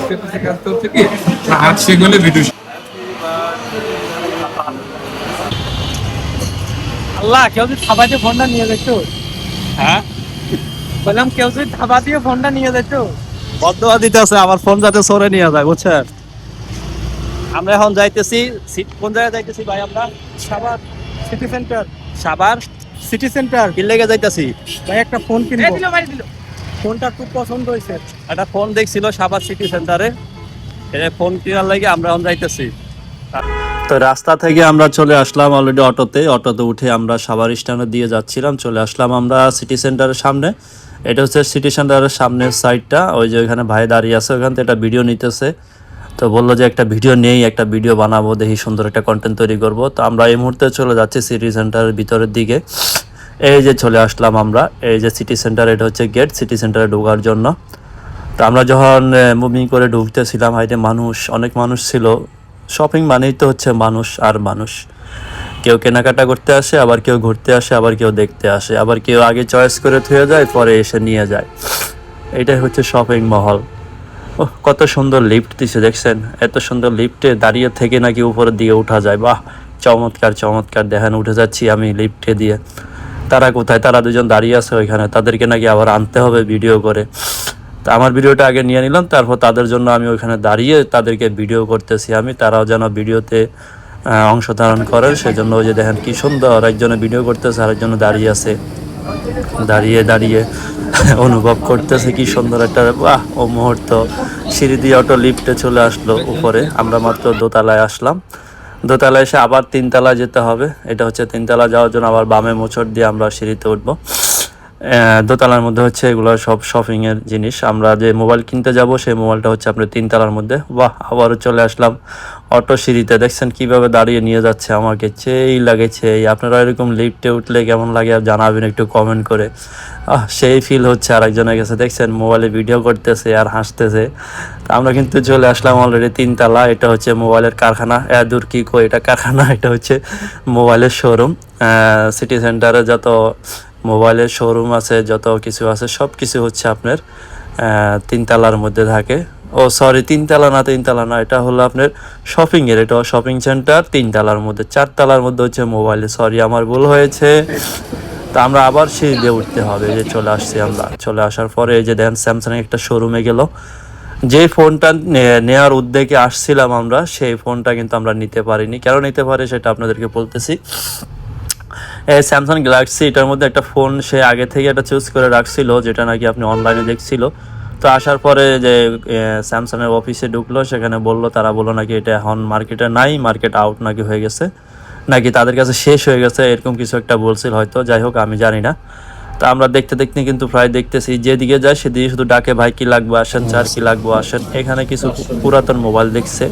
কাজ করছে কি হাত সেগুলো ভিডিও। আল্লাহ, কেউ যদি থাবা দিয়ে ফোনটা নিয়ে যেত। হ্যাঁ, বললাম কেউ যদি থাবা দিয়ে ফোনটা নিয়ে যেত। বদোয়া দিতেছে আমার ফোন যাতে সরে নিয়ে যায়, বুঝছেন? আমরা এখন যাইতেছি, কোন জায়গায় যাইতেছি ভাই? আমরা Savar city centre. Savar city centre কি লেগে যাইতেছি? ভাই একটা ফোন কিনবো। ফোনটা খুব পছন্দ হয়েছে। একটা ফোন দেখছিল সাভার সিটি সেন্টারে, এই ফোন কেনার লাগে আমরা এখন যাইতেছি। তো রাস্তা থেকে আমরা চলে আসলাম অলরেডি অটোতে উঠে আমরা সাভার স্ট্যান্ডে দিয়ে যাচ্ছিলাম। চলে আসলাম আমরা সিটি সেন্টারের সামনে। এটা হচ্ছে সিটি সেন্টারের সামনের সাইডটা, ওই যে ওইখানে ভাই দাঁড়িয়ে আছে, ওইখান থেকে একটা ভিডিও নিতেছে। তো বললো যে একটা ভিডিও নেই, একটা ভিডিও বানাবো, দেখি সুন্দর একটা কন্টেন্ট তৈরি করব। তো আমরা এই মুহূর্তে চলে যাচ্ছি সিটি সেন্টারের ভিতরের দিকে। এই যে চলে আসলাম আমরা, এই যে সিটি সেন্টার, এটা হচ্ছে গেট সিটি সেন্টারে ঢোকার জন্য। তো আমরা যখন মুভিং করে ঢুকতেছিলাম, হাইটে মানুষ, অনেক মানুষ ছিল। শপিং মানেই তো হচ্ছে মানুষ আর মানুষ। কেউ কেনাকাটা করতে আসে, আবার কেউ ঘুরতে আসে, আবার কেউ দেখতে আসে, আবার কেউ আগে চয়েস করে থুয়ে যায়, পরে এসে নিয়ে যায়। এটাই হচ্ছে শপিং মহল। ওহ, কত সুন্দর লিফট দিছে দেখছেন? এত সুন্দর লিফটে দাঁড়িয়ে থেকে নাকি উপরের দিকে উঠা যায়। বাহ, চমৎকার চমৎকার। দেখেন উঠে যাচ্ছি আমি লিফটে দিয়ে। তারা কোথায়? তারা দুজন দাঁড়িয়ে আছে ওইখানে, তাদেরকে নাকি আবার আনতে হবে ভিডিও করে। তা আমার ভিডিওটা আগে নিয়ে নিলাম, তারপর তাদের জন্য আমি ওইখানে দাঁড়িয়ে তাদেরকে ভিডিও করতেছি আমি, তারাও যেন ভিডিওতে অংশগ্রহণ করেন সেজন্য। ওই যে দেখেন কি সুন্দর, একজনে ভিডিও করতেছে, আরেকজনে দাঁড়িয়ে আছে, দাঁড়িয়ে দাঁড়িয়ে অনুভব করতেছে কি সুন্দর একটা বাহ ও মুহূর্ত। সিঁড়ি দিয়ে অটো লিফটে চলে আসলো উপরে। আমরা মাত্র দোতলায় আসলাম। দোতলায় এসে আবার তিনতলায় যেতে হবে। এটা হচ্ছে তিনতলা যাওয়ার জন্য আবার বামে মোচড় দিয়ে আমরা সিঁড়িতে উঠবো। দোতলার মধ্যে হচ্ছে এগুলো সব শপিং এর জিনিস। আমরা যে মোবাইল কিনতে যাব সেই মোবাইলটা হচ্ছে আপনার তিনতলার মধ্যে। বাহ, আবারও চলে আসলাম অটো সিঁড়িতে। দেখছেন কিভাবে দাঁড়িয়ে নিয়ে যাচ্ছে আমাকে, সেই লাগেছে। আপনারা এরকম লিফটে উঠলে কেমন লাগে আর জানাবেন একটু কমেন্ট করে। সেই ফিল হচ্ছে আরেকজনের কাছে। দেখছেন মোবাইলে ভিডিও করতেছে আর হাসতেছে। আমরা কিন্তু চলে আসলাম অলরেডি তিনতলা। এটা হচ্ছে মোবাইলের কারখানা। দূর কি কই, এটা কারখানা, এটা হচ্ছে মোবাইলের শোরুম। সিটি সেন্টারে যত মোবাইলের শোরুম আছে, যত কিছু আছে, সব কিছু হচ্ছে আপনার তিনতলার মধ্যে থাকে। ও সরি, তিনতলা না, এটা হলো আপনার শপিংয়ের। এটা শপিং সেন্টার তিনতলার মধ্যে, চারতলার মধ্যে হচ্ছে মোবাইলে। সরি, আমার ভুল হয়েছে। তা আমরা আবার সিঁড়ি দিয়ে উঠতে হবে। যে চলে আসছি আমরা। চলে আসার পরে এই যে দেখেন স্যামসাং একটা শোরুমে গেল। যে ফোনটা নেওয়ার উদ্যোগে আসছিলাম আমরা, সেই ফোনটা কিন্তু আমরা নিতে পারিনি। কেন নিতে পারি সেটা আপনাদেরকে বলতেছি। স্যামসাং গ্যালাক্সি, এটার মধ্যে একটা ফোন সে আগে থেকে একটা চুজ করে রাখছিল, যেটা নাকি আপনি অনলাইনে দেখছিল। তো আসার পরে যে স্যামসাংয়ের অফিসে ঢুকলো, সেখানে তারা বললো নাকি এটা এখন মার্কেটে নাই, মার্কেট আউট নাকি হয়ে গেছে, নাকি তাদের কাছে শেষ হয়ে গেছে, এরকম কিছু একটা বলছিল হয়তো। যাই হোক, আমি জানি না। তা আমরা দেখতে দেখতে কিন্তু প্রায় দেখতেছি, যেদিকে যায় সেদিকে শুধু ডাকে, ভাই কি লাগবে আসেন, চার কি লাগবো আসেন। এখানে কিছু পুরাতন মোবাইল দেখছে।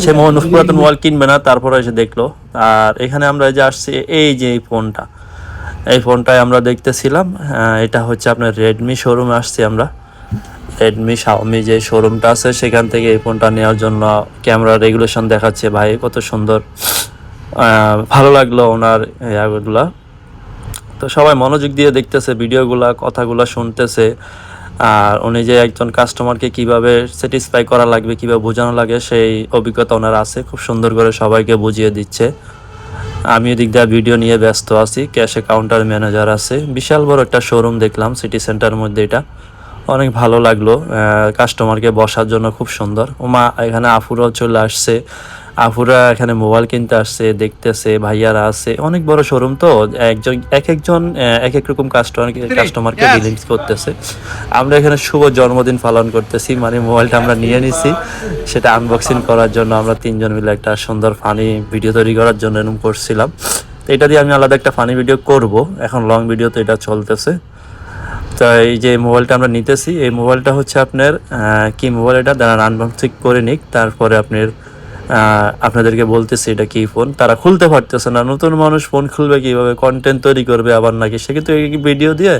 সে পুরাতন মোবাইল কিনবে না, তারপরে এসে দেখলো। আর এখানে আমরা যে আসছি, এই যে এই ফোনটাই আমরা দেখতেছিলাম। এটা হচ্ছে আপনার রেডমি শোরুমে আসছি আমরা। রেডমি শাওমি যে শোরুমটা আছে, সেখান থেকে এই ফোনটা নেওয়ার জন্য। ক্যামেরা রেগুলেশন দেখাচ্ছে, ভাই কত সুন্দর। ভালো লাগলো ওনার ইয়াগুলা। তো সবাই মনোযোগ দিয়ে দেখতেছে ভিডিওগুলা, কথাগুলা শুনতেছে। আর উনি যে একজন কাস্টমারকে কিভাবে স্যাটিসফাই করা লাগবে, কিভাবে বোঝানো লাগে, সেই অভিজ্ঞতা ওনার আছে। খুব সুন্দর করে সবাইকে বুঝিয়ে দিচ্ছে। আমি এদিক দিয়ে ভিডিও নিয়ে ব্যস্ত আছি। ক্যাশে কাউন্টার ম্যানেজার আছে। বিশাল বড় একটা শোরুম দেখলাম সিটি সেন্টারের মধ্যে। এটা অনেক ভালো লাগলো। কাস্টমারকে বসার জন্য খুব সুন্দর। এখানে আফুরাও চলে আসছে। আফুরা এখানে মোবাইল কিনতে আসছে, দেখতেছে। ভাইয়ারা আছে। অনেক বড় শোরুম তো, একজন এক এক রকম কাস্টমারকে ডিলিংস করতেছে। আমরা এখানে শুভ জন্মদিন পালন করতেছি, মানে মোবাইলটা আমরা নিয়ে নিছি, সেটা আনবক্সিং করার জন্য আমরা তিনজন মিলে একটা সুন্দর ফানি ভিডিও তৈরি করার জন্য এরকম করছিলাম। তো এটা দিয়ে আমি আলাদা একটা ফানি ভিডিও করব। এখন লং ভিডিও তো এটা চলতেছে। তো এই যে মোবাইলটা আমরা নিতেছি, এই মোবাইলটা হচ্ছে আপনার কি মোবাইল, এটা দাঁড়ান আনবক্সিং করে নিক, তারপরে আপনাদেরকে বলতেছি এটা কি ফোন। তারা খুলতে পারতেছে না, নতুন মানুষ ফোন খুলবে কিভাবে, কন্টেন্ট তৈরি করবে আবার নাকি। সে কিন্তু ভিডিও দিয়ে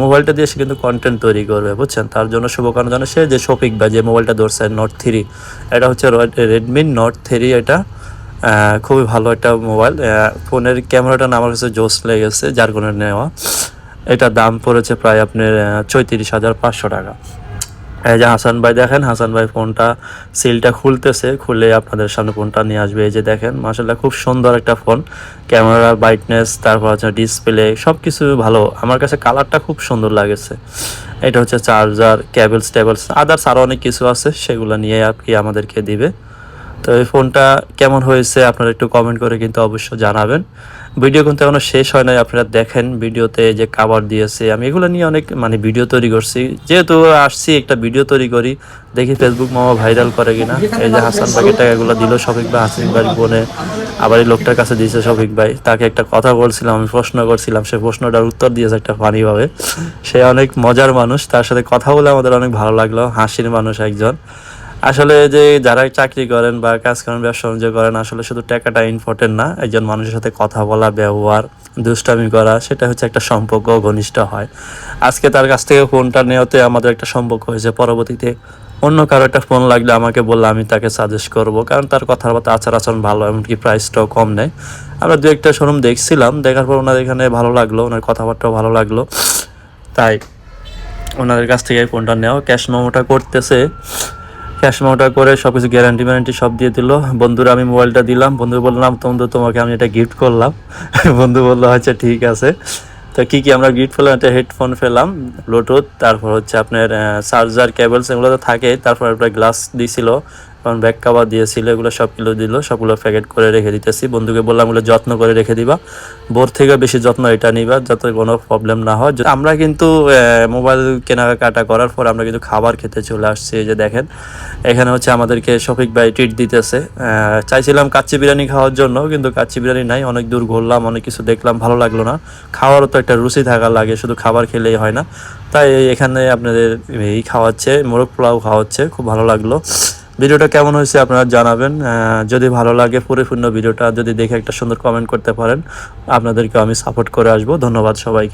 মোবাইলটা দিয়ে সে কিন্তু কন্টেন্ট তৈরি করবে, বুঝছেন। তার জন্য শুভকামনা জানাই। সে যে শফিক ভাই যে মোবাইলটা ধরছে নোট 3, এটা হচ্ছে রেডমি নোট 3। এটা খুবই ভালো একটা মোবাইল। ফোনের ক্যামেরাটা আমার কাছে জোস লেগেছে, যার কারণে নেওয়া। এটা দাম পড়েছে প্রায় আপনার 34,500 টাকা। এই যে হাসান ভাই দেখেন, হাসান ভাই ফোনটা সিলটা খুলতেছে, খুলে আপনাদের সামনে ফোনটা নিয়ে আসবে। এই যে দেখেন মাশাআল্লাহ খুব সুন্দর একটা ফোন, ক্যামেরা, ব্রাইটনেস, তারপর হচ্ছে ডিসপ্লে সব কিছু ভালো। আমার কাছে কালারটা খুব সুন্দর লাগেছে। এটা হচ্ছে চার্জার, কেবলস টেবলস, আদার্স আরও অনেক কিছু আছে, সেগুলো নিয়ে আর কি আমাদেরকে দিবে। তো এই ফোনটা কেমন হয়েছে আপনারা একটু কমেন্ট করে কিন্তু অবশ্যই জানাবেন। ভিডিও কিন্তু এখনো শেষ হয় নাই, আপনারা দেখেন ভিডিওতে যে কাভার দিয়েছে, আমি এগুলো নিয়ে অনেক ভিডিও তৈরি করছি, যেহেতু আসছি একটা ভিডিও তৈরি করি, দেখি ফেসবুক মামা ভাইরাল করে কিনা। এই যে হাসান ভাইকে টাকাগুলো দিল শফিক ভাই, হাসিন ভাই বোনে, আবার এই লোকটার কাছে দিয়েছে শফিক ভাই। তাকে একটা কথা বলছিলাম, আমি প্রশ্ন করছিলাম, সে প্রশ্নটার উত্তর দিয়েছে একটা ফানিভাবে। সে অনেক মজার মানুষ, তার সাথে কথা বলে আমাদের অনেক ভালো লাগলো, হাসির মানুষ একজন। আসলে যে যারা চাকরি করেন বা কাজ করেন, ব্যবসা বাণিজ্য করেন, আসলে শুধু টাকাটা ইম্পর্টেন্ট না, একজন মানুষের সাথে কথা বলা, ব্যবহার, দুষ্টামি করা, সেটা হচ্ছে একটা সম্পর্ক ঘনিষ্ঠ হয়। আজকে তার কাছ থেকে ফোনটা নেওয়াতে আমাদের একটা সম্পর্ক হয়েছে। পরবর্তীতে অন্য কারো একটা ফোন লাগলে আমাকে বললে আমি তাকে সাজেস্ট করব, কারণ তার কথাবার্তা, আচার আচরণ ভালো, এমনকি প্রাইসটাও কম নেয়। আমরা দু একটা শোরুম দেখছিলাম, দেখার পর ওনার এখানে ভালো লাগলো, ওনার কথাবার্তাও ভালো লাগলো, তাই ওনাদের কাছ থেকে এই ফোনটা নেওয়া। ক্যাশ মেমোটা করতেছে, ক্যাশ মেমোটা করে সব কিছু গ্যারান্টি ম্যারান্টি সব দিয়ে দিল। বন্ধুরা আমি মোবাইলটা দিলাম, বন্ধু বললাম তোমাকে আমি এটা গিফট করলাম। বন্ধু বললো আচ্ছা ঠিক আছে। তো কী কী আমরা গিফট পেলাম, একটা হেডফোন পেলাম, ব্লুটুথ, তারপর হচ্ছে আপনার চার্জার, কেবলস, এগুলো তো থাকে, তারপর একটা গ্লাস দিয়েছিল, কারণ ব্যাক কাভার দিয়েছিল, এগুলো সব কিলো দিল, সবগুলো প্যাকেট করে রেখে দিতেছি। বন্ধুকে বললাম এগুলো যত্ন করে রেখে দিবা, বোর থেকে বেশি যত্ন এটা নিবা, যাতে কোনো প্রবলেম না হয়। আমরা কিন্তু মোবাইল কেনাকাটা করার পর আমরা কিন্তু খাবার খেতে চলে আসছি। এই যে দেখেন এখানে হচ্ছে আমাদেরকে শফিক ভাই ট্রিট দিতেছে। চাইছিলাম কাচ্চি বিরিয়ানি খাওয়ার জন্য, কিন্তু কাচ্চি বিরিয়ানি নাই, অনেক দূর ঘুরলাম, অনেক কিছু দেখলাম, ভালো লাগলো না। খাওয়ারও তো একটা রুচি থাকা লাগে, শুধু খাবার খেলেই হয় না। তাই এখানে আপনাদের এই খাওয়াচ্ছে, মোরগ পোলাও খাওয়াচ্ছে, খুব ভালো লাগলো। ভিডিওটা কেমন হয়েছে আপনারা জানাবেন। যদি ভালো লাগে পরিপূর্ণ ভিডিওটা যদি দেখে একটা সুন্দর কমেন্ট করতে পারেন, আপনাদেরকে আমি সাপোর্ট করে আসবো। ধন্যবাদ সবাইকে।